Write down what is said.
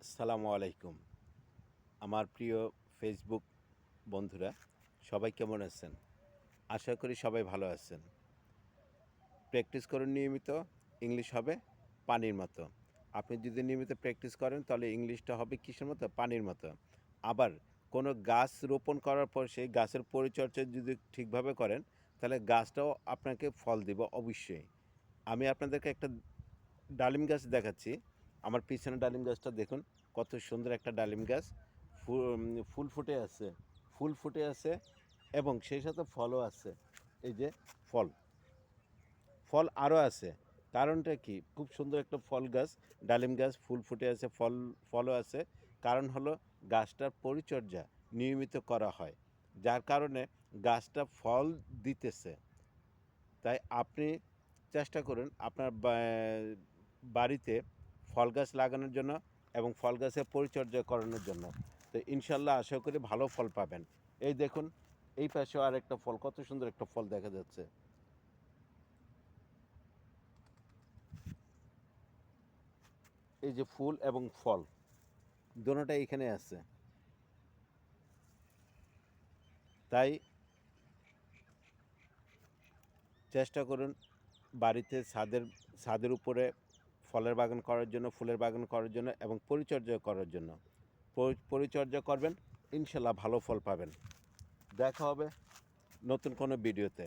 আসসালামু আলাইকুম। আমার প্রিয় ফেসবুক বন্ধুরা, সবাই কেমন আছেন? আশা করি সবাই ভালো আছেন। প্র্যাকটিস করুন নিয়মিত, ইংলিশ হবে পানির মতো। আপনি যদি নিয়মিত প্র্যাকটিস করেন তাহলে ইংলিশটা হবে কিসের মতো? পানির মতো। আবার কোনো গাছ রোপণ করার পর সেই গাছের পরিচর্যা যদি ঠিকভাবে করেন, তাহলে গাছটাও আপনাকে ফল দিবে অবশ্যই। আমি আপনাদেরকে একটা ডালিম গাছ দেখাচ্ছি। আমার পিছনে ডালিম গাছটা দেখুন, কত সুন্দর একটা ডালিম গাছ। ফুল ফুটে আছে, ফুল ফুটে আছে এবং সেই সাথে ফলও আছে। এই যে ফল, ফল আরও আছে। কারণটা কি? খুব সুন্দর একটা ফল গাছ, ডালিম গাছ, ফুল ফুটে আছে, ফলও আছে। কারণ হলো গাছটার পরিচর্যা নিয়মিত করা হয়। যার কারণে গাছটা ফল দিতেছে। তাই আপনি চেষ্টা করুন আপনার বাড়িতে ফল গাছ লাগানোর জন্য এবং ফল গাছের পরিচর্যা করানোর জন্য। তো ইনশাল্লাহ আশা করি ভালো ফল পাবেন। এই দেখুন, এই পাশেও আরেকটা ফল, কত সুন্দর একটা ফল দেখা যাচ্ছে। এই যে ফুল এবং ফল দোনোটাই এখানে আছে। তাই চেষ্টা করুন বাড়িতে ছাদের উপরে ফলের বাগান করার জন্য, ফুলের বাগান করার জন্য এবং পরিচর্যা করার জন্য। পরিচর্যা করবেন, ইনশাল্লাহ ভালো ফল পাবেন। দেখা হবে নতুন কোনো ভিডিওতে।